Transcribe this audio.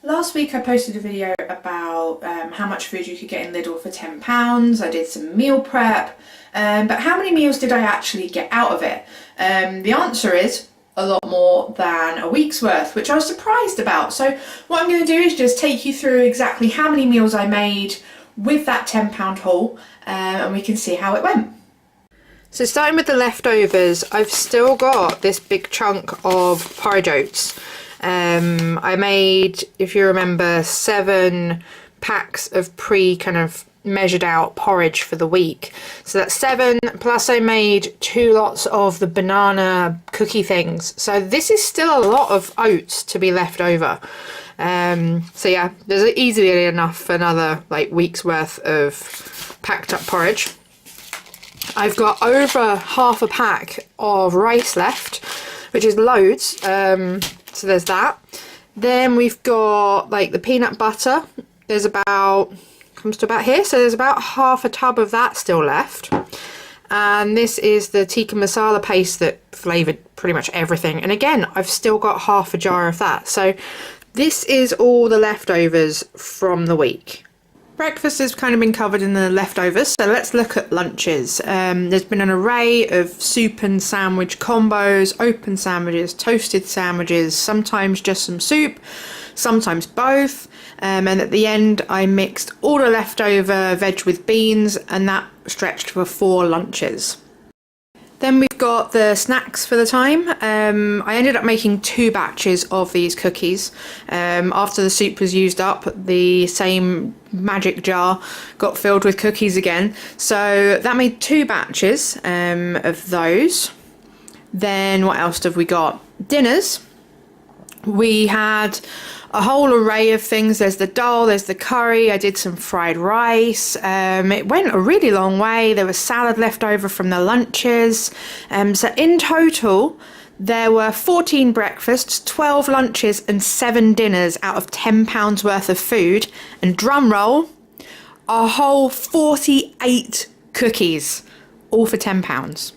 Last week I posted a video about how much food you could get in Lidl for £10. I did some meal prep, but how many meals did I actually get out of it? The answer is a lot more than a week's worth, which I was surprised about. So what I'm going to do is just take you through exactly how many meals I made with that £10 haul, and we can see how it went. So starting with the leftovers, I've still got this big chunk of porridge oats. I made, if you remember, 7 packs of kind of measured out porridge for the week. So that's 7, plus I made 2 lots of the banana cookie things. So this is still a lot of oats to be left over. So yeah, there's easily enough for another week's worth of packed up porridge. I've got over half a pack of rice left, which is loads. So there's that. Then we've got the peanut butter. There's comes to about here. So there's about half a tub of that still left. And this is the tikka masala paste that flavoured pretty much everything. And again, I've still got half a jar of that. So this is all the leftovers from the week. Breakfast has kind of been covered in the leftovers, so let's look at lunches. There's been an array of soup and sandwich combos, open sandwiches, toasted sandwiches, sometimes just some soup, sometimes both. And at the end, I mixed all the leftover veg with beans, and that stretched for 4 lunches. Then we've got the snacks for the time. I ended up making 2 batches of these cookies. After the soup was used up, the same magic jar got filled with cookies again. So that made 2 batches of those. Then what else have we got? Dinners. We had a whole array of things. There's the dal, there's the curry, I did some fried rice. It went a really long way. There was salad left over from the lunches. So in total, there were 14 breakfasts, 12 lunches and 7 dinners out of £10 worth of food. And drum roll, a whole 48 cookies, all for £10.